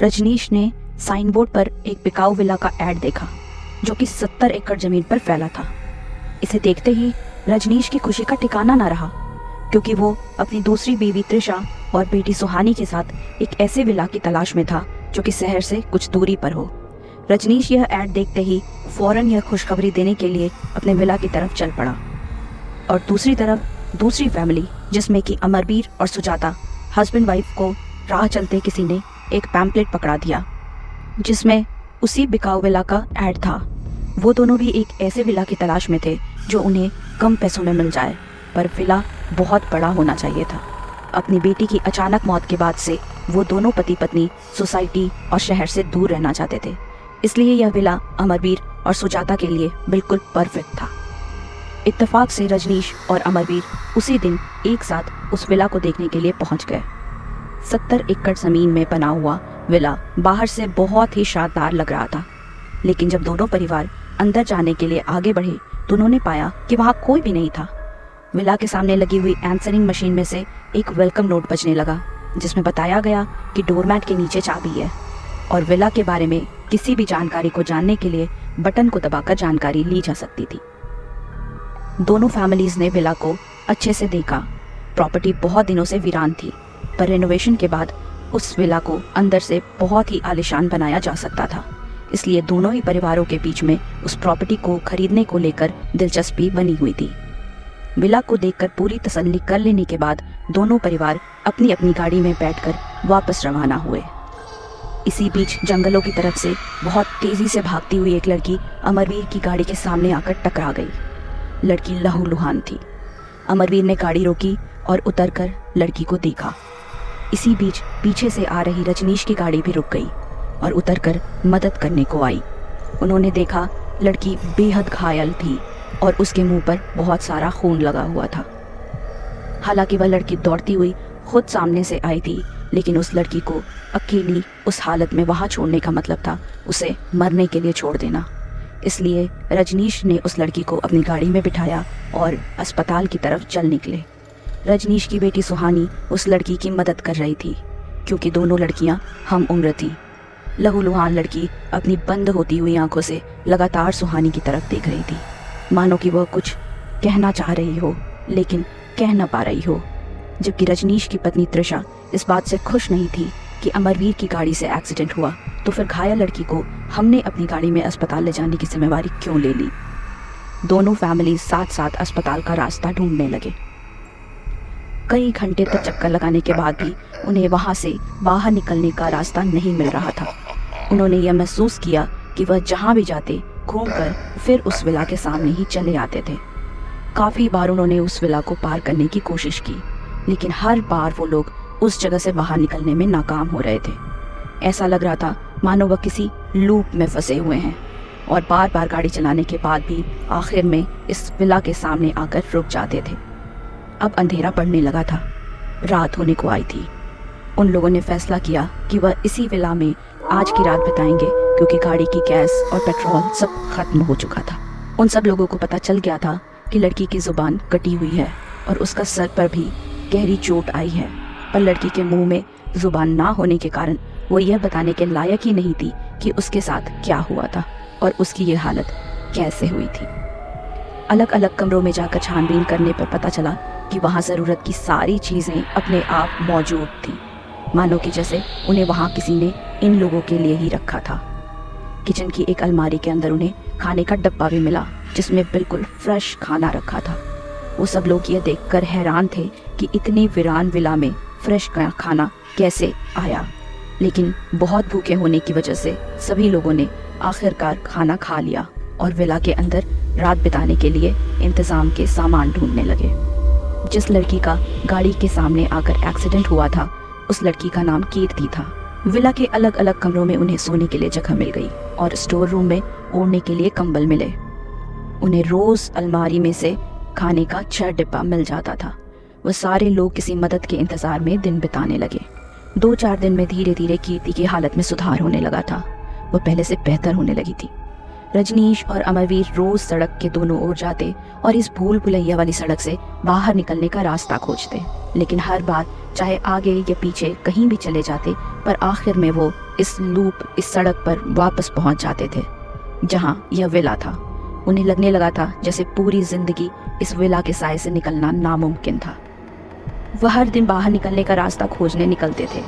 रजनीश ने sign board पर एक बिकाऊ विला का ऐड देखा जो कि 70 एकड़ जमीन पर फैला था। इसे देखते ही रजनीश की खुशी का ठिकाना ना रहा, क्योंकि वो अपनी दूसरी बीवी त्रिशा और बेटी सुहानी के साथ एक ऐसे विला की तलाश में था जो कि शहर से कुछ दूरी पर हो। रजनीश यह ऐड देखते ही फौरन यह खुशखबरी देने के लिए अपने विला की तरफ चल पड़ा। और दूसरी तरफ दूसरी फैमिली, जिसमें कि अमरवीर और सुजाता हस्बैंड वाइफ को राह चलते किसी ने एक पैम्पलेट पकड़ा दिया जिसमें उसी बिकाऊ विला का ऐड था। वो दोनों भी एक ऐसे विला की तलाश में थे जो उन्हें कम पैसों में मिल जाए, पर विला बहुत बड़ा होना चाहिए था। अपनी बेटी की अचानक मौत के बाद से वो दोनों पति पत्नी सोसाइटी और शहर से दूर रहना चाहते थे, इसलिए यह विला अमरवीर और सुजाता के लिए बिल्कुल परफेक्ट था। इत्तेफाक से रजनीश और अमरवीर उसी दिन एक साथ उस विला को देखने के लिए पहुंच गए। 70 एकड़ जमीन में बना हुआ विला बाहर से बहुत ही शानदार लग रहा था, लेकिन जब दोनों परिवार अंदर जाने के लिए आगे बढ़े तो उन्होंने पाया कि वहां कोई भी नहीं था। विला के सामने लगी हुई आंसरिंग मशीन में से एक वेलकम नोट बजने लगा जिसमें बताया गया कि डोरमैट के नीचे चाबी है और विला के बारे में किसी भी जानकारी को जानने के लिए बटन को दबाकर जानकारी ली जा सकती थी। दोनों फैमिलीज ने विला को अच्छे से देखा। प्रॉपर्टी बहुत दिनों से वीरान थी, पर रेनोवेशन के बाद उस विला को अंदर से बहुत ही आलीशान बनाया जा सकता था, इसलिए दोनों ही परिवारों के बीच में उस प्रॉपर्टी को खरीदने को लेकर दिलचस्पी बनी हुई थी। विला को देखकर पूरी तसल्ली कर लेने के बाद दोनों परिवार अपनी अपनी गाड़ी में बैठकर वापस रवाना हुए। इसी बीच जंगलों की तरफ से बहुत तेजी से भागती हुई एक लड़की अमरवीर की गाड़ी के सामने आकर टकरा गई। लड़की लहूलुहान थी। अमरवीर ने गाड़ी रोकी और उतरकर लड़की को देखा। इसी बीच पीछे से आ रही रजनीश की गाड़ी भी रुक गई और उतरकर मदद करने को आई। उन्होंने देखा लड़की बेहद घायल थी और उसके मुंह पर बहुत सारा खून लगा हुआ था। हालांकि वह लड़की दौड़ती हुई खुद सामने से आई थी, लेकिन उस लड़की को अकेली उस हालत में वहां छोड़ने का मतलब था उसे मरने के लिए छोड़ देना। इसलिए रजनीश ने उस लड़की को अपनी गाड़ी में बिठाया और अस्पताल की तरफ चल निकले। रजनीश की बेटी सुहानी उस लड़की की मदद कर रही थी, क्योंकि दोनों लड़कियां हम उम्र थीं। लहूलुहान लड़की अपनी बंद होती हुई आंखों से लगातार सुहानी की तरफ देख रही थी, मानो कि वह कुछ कहना चाह रही हो लेकिन कह न पा रही हो। जबकि रजनीश की पत्नी त्रिशा इस बात से खुश नहीं थी कि अमरवीर की गाड़ी से एक्सीडेंट हुआ, तो फिर घायल लड़की को हमने अपनी गाड़ी में अस्पताल ले जाने की जिम्मेवारी क्यों ले ली। दोनों फैमिली साथ साथ अस्पताल का रास्ता ढूंढने लगे। कई घंटे तक चक्कर लगाने के बाद भी उन्हें वहां से बाहर निकलने का रास्ता नहीं मिल रहा था। उन्होंने यह महसूस किया कि वह जहां भी जाते घूमकर फिर उस विला के सामने ही चले आते थे। काफ़ी बार उन्होंने उस विला को पार करने की कोशिश की, लेकिन हर बार वो लोग उस जगह से बाहर निकलने में नाकाम हो रहे थे। ऐसा लग रहा था मानो वह किसी लूप में फंसे हुए हैं और बार बार गाड़ी चलाने के बाद भी आखिर में इस विला के सामने आकर रुक जाते थे। अब अंधेरा पड़ने लगा था, रात होने को आई थी। उन लोगों ने फैसला किया कि वह इसी विला में आज की रात बिताएंगे, क्योंकि गाड़ी की गैस और पेट्रोल सब खत्म हो चुका था। उन सब लोगों को पता चल गया था कि लड़की की जुबान कटी हुई है और उसका सर पर भी गहरी चोट आई है, पर लड़की के मुंह में जुबान ना होने के कारण वो यह बताने के लायक ही नहीं थी कि उसके साथ क्या हुआ था और उसकी ये हालत कैसे हुई थी। अलग अलग कमरों में जाकर छानबीन करने पर पता चला कि वहाँ ज़रूरत की सारी चीज़ें अपने आप मौजूद थी, मानो कि जैसे उन्हें वहाँ किसी ने इन लोगों के लिए ही रखा था। किचन की एक अलमारी के अंदर उन्हें खाने का डब्बा भी मिला जिसमें बिल्कुल फ्रेश खाना रखा था। वो सब लोग ये देखकर हैरान थे कि इतनी वीरान विला में फ्रेश खाना कैसे आया, लेकिन बहुत भूखे होने की वजह से सभी लोगों ने आखिरकार खाना खा लिया और विला के अंदर रात बिताने के लिए इंतज़ाम के सामान ढूंढने लगे। जिस लड़की का गाड़ी के सामने आकर एक्सीडेंट हुआ था, उस लड़की का नाम कीर्ति था। विला के अलग अलग कमरों में उन्हें सोने के लिए जगह मिल गई और स्टोर रूम में ओढ़ने के लिए कंबल मिले। उन्हें रोज अलमारी में से खाने का 6 डिब्बा मिल जाता था। वह सारे लोग किसी मदद के इंतजार में दिन बिताने लगे। 2-4 दिन में धीरे धीरे कीर्ति की हालत में सुधार होने लगा था। वह पहले से बेहतर होने लगी थी। रजनीश और अमरवीर रोज सड़क के दोनों ओर जाते और इस भूल भुलैया वाली सड़क से बाहर निकलने का रास्ता खोजते, लेकिन हर बार चाहे आगे या पीछे कहीं भी चले जाते, पर आखिर में वो इस सड़क पर वापस पहुंच जाते थे जहां यह विला था। उन्हें लगने लगा था जैसे पूरी जिंदगी इस विला के साए से निकलना नामुमकिन था। वह हर दिन बाहर निकलने का रास्ता खोजने निकलते थे।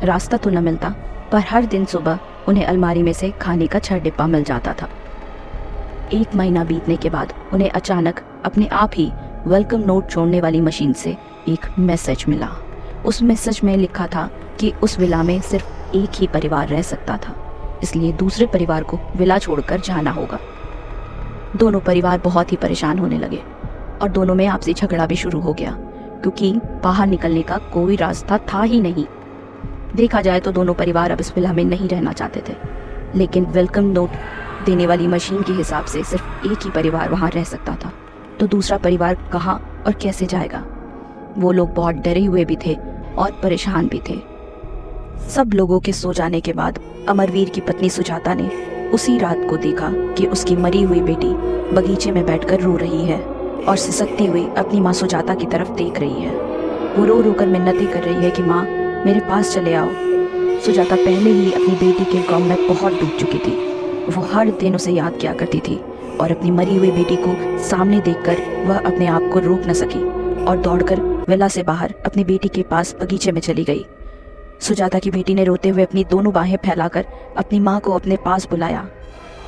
रास्ता तो न मिलता, पर हर दिन सुबह उन्हें अलमारी में से खाने का 6 डिब्बा मिल जाता था। 1 महीना बीतने के बाद उन्हें अचानक अपने आप ही वेलकम नोट छोड़ने वाली मशीन से एक मैसेज मिला। उस मैसेज में लिखा था कि उस विला में सिर्फ एक ही परिवार रह सकता था, इसलिए दूसरे परिवार को विला छोड़कर जाना होगा। दोनों परिवार बहुत ही परेशान होने लगे और दोनों में आपसी झगड़ा भी शुरू हो गया, क्योंकि बाहर निकलने का कोई रास्ता था ही नहीं। देखा जाए तो दोनों परिवार अब इस विला में नहीं रहना चाहते थे, लेकिन वेलकम नोट देने वाली मशीन के हिसाब से सिर्फ एक ही परिवार वहां रह सकता था, तो दूसरा परिवार कहाँ और कैसे जाएगा। वो लोग बहुत डरे हुए भी थे और परेशान भी थे। सब लोगों के सो जाने के बाद अमरवीर की पत्नी सुजाता ने उसी रात को देखा कि उसकी मरी हुई बेटी बगीचे में बैठकर रो रही है और सिसकती हुई अपनी माँ सुजाता की तरफ देख रही है। वो रो रो कर मिन्नतें कर रही है कि माँ मेरे पास चले आओ। सुजाता पहले ही अपनी बेटी के गम में बहुत डूब चुकी थी। वो हर दिन उसे याद किया करती थी और अपनी मरी हुई बेटी को सामने देखकर वह अपने आप को रोक न सकी और दौड़कर विला से बाहर अपनी बेटी के पास बगीचे में चली गई। सुजाता की बेटी ने रोते हुए अपनी दोनों बाहें फैलाकर अपनी माँ को अपने पास बुलाया।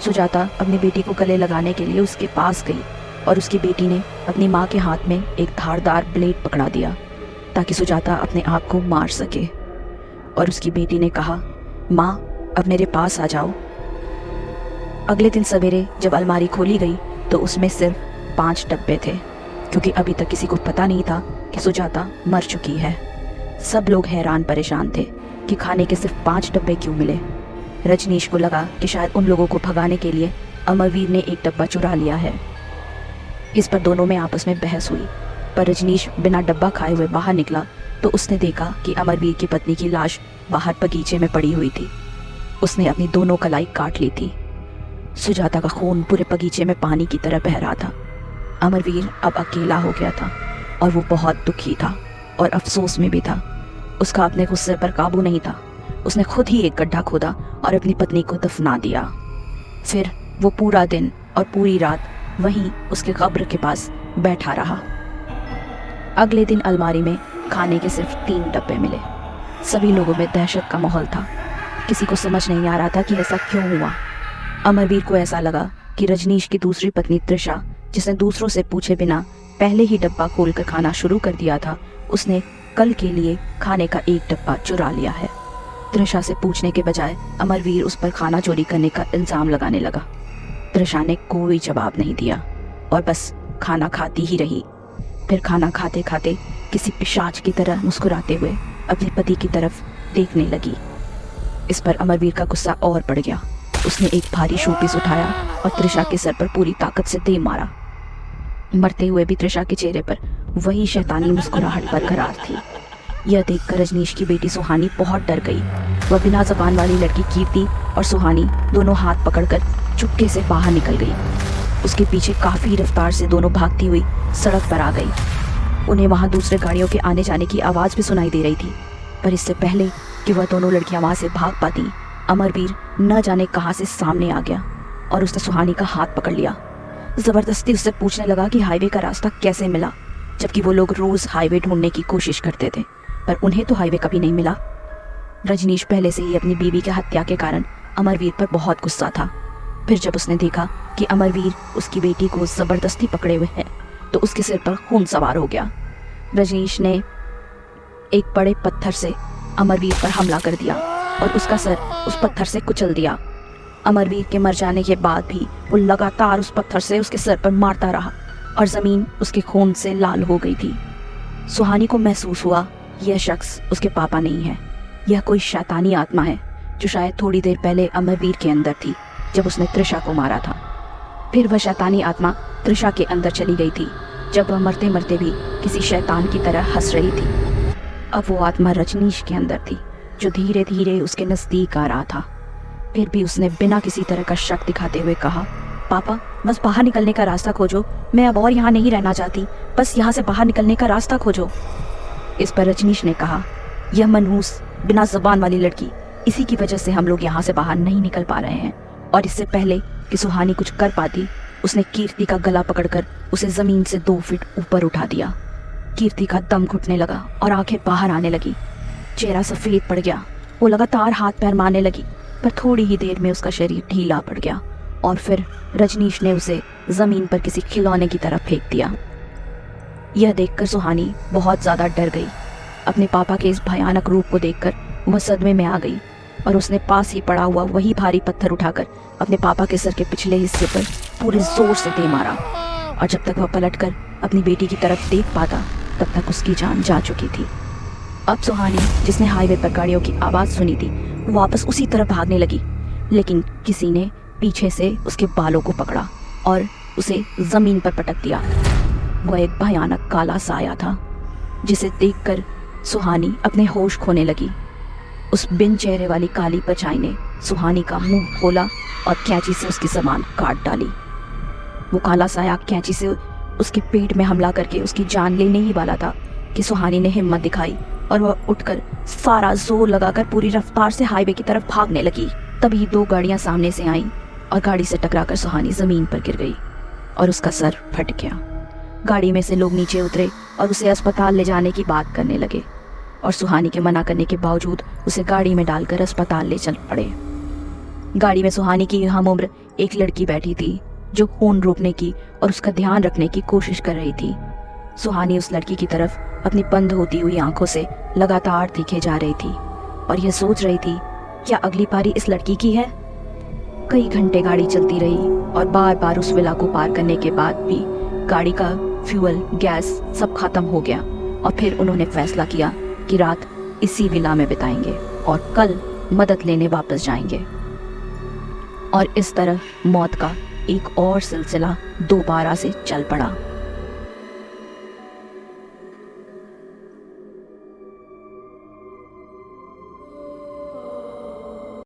सुजाता अपनी बेटी को गले लगाने के लिए उसके पास गई और उसकी बेटी ने अपनी माँ के हाथ में एक धारदार ब्लेड पकड़ा दिया ताकि सुजाता अपने आप को मार सके। और उसकी बेटी ने कहा, माँ अब मेरे पास आ जाओ। अगले दिन सवेरे जब अलमारी खोली गई तो उसमें सिर्फ 5 डब्बे थे, क्योंकि अभी तक किसी को पता नहीं था कि सुजाता मर चुकी है। सब लोग हैरान परेशान थे कि खाने के सिर्फ 5 डब्बे क्यों मिले। रजनीश को लगा कि शायद उन लोगों को भगाने के लिए अमरवीर ने एक डब्बा चुरा लिया है। इस पर दोनों में आपस में बहस हुई, पर रजनीश बिना डब्बा खाए हुए बाहर निकला तो उसने देखा कि अमरवीर की पत्नी की लाश बाहर बगीचे में पड़ी हुई थी। उसने अपनी दोनों कलाई काट ली थी। सुजाता का खून पूरे बगीचे में पानी की तरह बह रहा था। अमरवीर अब अकेला हो गया था और वो बहुत दुखी था और अफसोस में भी था। उसका अपने गुस्से पर काबू नहीं था। उसने खुद ही एक गड्ढा खोदा और अपनी पत्नी को दफना दिया। फिर वो पूरा दिन और पूरी रात वहीं उसके कब्र के पास बैठा रहा। अगले दिन अलमारी में खाने के सिर्फ 3 डब्बे मिले। सभी लोगों में दहशत का माहौल था। किसी को समझ नहीं आ रहा था कि ऐसा क्यों हुआ। अमरवीर को ऐसा लगा कि रजनीश की दूसरी पत्नी त्रिशा, जिसने दूसरों से पूछे बिना पहले ही डब्बा खोलकर खाना शुरू कर दिया था, उसने कल के लिए खाने का एक डब्बा चुरा लिया है। त्रिशा से पूछने के बजाय अमरवीर उस पर खाना चोरी करने का इल्जाम लगाने लगा। त्रिशा ने कोई जवाब नहीं दिया और बस खाना खाती ही रही। फिर खाना खाते खाते किसी पिशाच की तरह मुस्कुराते हुए अपने पति की तरफ देखने लगी। इस पर अमरवीर का गुस्सा और बढ़ गया। उसने एक भारी शोपीस उठाया और त्रिशा के सर पर पूरी ताकत से दे मारा। मरते हुए भी त्रिशा के चेहरे पर वही शैतानी मुस्कुराहट बरकरार थी। यह देखकर रजनीश की बेटी सुहानी बहुत डर गई। वह बिना ज़बान वाली लड़की कीर्ति और सुहानी दोनों हाथ पकड़कर चुपके से बाहर निकल गई। उसके पीछे काफ़ी रफ्तार से दोनों भागती हुई सड़क पर आ गई। उन्हें वहाँ दूसरे गाड़ियों के आने जाने की आवाज़ भी सुनाई दे रही थी, पर इससे पहले कि वह दोनों लड़कियां वहाँ से भाग पाती, अमरवीर न जाने कहाँ से सामने आ गया और उसने सुहानी का हाथ पकड़ लिया। ज़बरदस्ती उससे पूछने लगा कि हाईवे का रास्ता कैसे मिला, जबकि वो लोग रोज़ हाईवे ढूंढने की कोशिश करते थे, पर उन्हें तो हाईवे कभी नहीं मिला। रजनीश पहले से ही अपनी बीवी की हत्या के कारण अमरवीर पर बहुत गुस्सा था। फिर जब उसने देखा कि अमरवीर उसकी बेटी को ज़बरदस्ती पकड़े हुए है, तो उसके सिर पर खून सवार हो गया। रजनीश ने एक बड़े पत्थर से अमरवीर पर हमला कर दिया और उसका सर उस पत्थर से कुचल दिया। अमरवीर के मर जाने के बाद भी वो लगातार उस पत्थर से उसके सर पर मारता रहा और ज़मीन उसके खून से लाल हो गई थी। सुहानी को महसूस हुआ यह शख्स उसके पापा नहीं है, यह कोई शैतानी आत्मा है जो शायद थोड़ी देर पहले अमरवीर के अंदर थी जब उसने त्रिशा को मारा था। फिर वह शैतानी आत्मा त्रिशा के अंदर चली गई थी जब वह मरते मरते भी किसी शैतान की तरह हंस रही थी। अब वो आत्मा रजनीश के अंदर थी जो धीरे धीरे उसके नज़दीक आ रहा था। फिर भी उसने बिना किसी तरह का शक दिखाते हुए कहा, पापा बस बाहर निकलने का रास्ता खोजो, मैं अब और यहाँ नहीं रहना चाहती, बस यहाँ से बाहर निकलने का रास्ता खोजो। इस पर रजनीश ने कहा, यह मनहूस बिना ज़बान वाली लड़की, इसी की वजह से हम लोग यहाँ से बाहर नहीं निकल पा रहे हैं। और इससे पहले कि सुहानी कुछ कर पाती, उसने कीर्ति का गला पकड़कर उसे ज़मीन से 2 फीट ऊपर उठा दिया। कीर्ति का दम घुटने लगा और आंखें बाहर आने लगी। चेहरा सफ़ेद पड़ गया। वो लगातार हाथ पैर मारने लगी, पर थोड़ी ही देर में उसका शरीर ढीला पड़ गया और फिर रजनीश ने उसे ज़मीन पर किसी खिलौने की तरह फेंक दिया। यह देखकर सुहानी बहुत ज़्यादा डर गई। अपने पापा के इस भयानक रूप को देखकर वह सदमे में आ गई और उसने पास ही पड़ा हुआ वही भारी पत्थर उठाकर अपने पापा के सर के पिछले हिस्से पर पूरे जोर से दे मारा। और जब तक वह पलटकर अपनी बेटी की तरफ देख पाता, तब तक उसकी जान जा चुकी थी। अब सुहानी, जिसने हाईवे पर गाड़ियों की आवाज़ सुनी थी, वापस उसी तरफ भागने लगी, लेकिन किसी ने पीछे से उसके बालों को पकड़ा और उसे ज़मीन पर पटक दिया। वह एक भयानक काला साया था, जिसे देखकर सुहानी अपने होश खोने लगी। उस बिन चेहरे वाली काली परछाई ने सुहानी का मुंह खोला और कैंची से उसकी ज़बान काट डाली। वो काला साया कैंची से उसके पेट में हमला करके उसकी जान लेने ही वाला था कि सुहानी ने हिम्मत दिखाई और वह उठकर सारा जोर लगाकर पूरी रफ्तार से हाईवे की तरफ भागने लगी। तभी 2 गाड़ियां सामने से आईं और गाड़ी से टकराकर सुहानी ज़मीन पर गिर गई और उसका सर फट गया। गाड़ी में से लोग नीचे उतरे और उसे अस्पताल ले जाने की बात करने लगे और सुहानी के मना करने के बावजूद उसे गाड़ी में डालकर अस्पताल ले चल पड़े। गाड़ी में सुहानी की हम उम्र एक लड़की बैठी थी, जो खून रोकने की और उसका ध्यान रखने की कोशिश कर रही थी। सुहानी उस लड़की की तरफ अपनी बंद होती हुई आंखों से लगातार देखे जा रही थी और यह सोच रही थी, क्या अगली पारी इस लड़की की है। कई घंटे गाड़ी चलती रही और बार बार उस विला को पार करने के बाद भी गाड़ी का फ्यूल, गैस सब खत्म हो गया और फिर उन्होंने फैसला किया कि रात इसी विला में बिताएंगे और कल मदद लेने वापस जाएंगे। और इस तरह मौत का एक और सिलसिला दोबारा से चल पड़ा।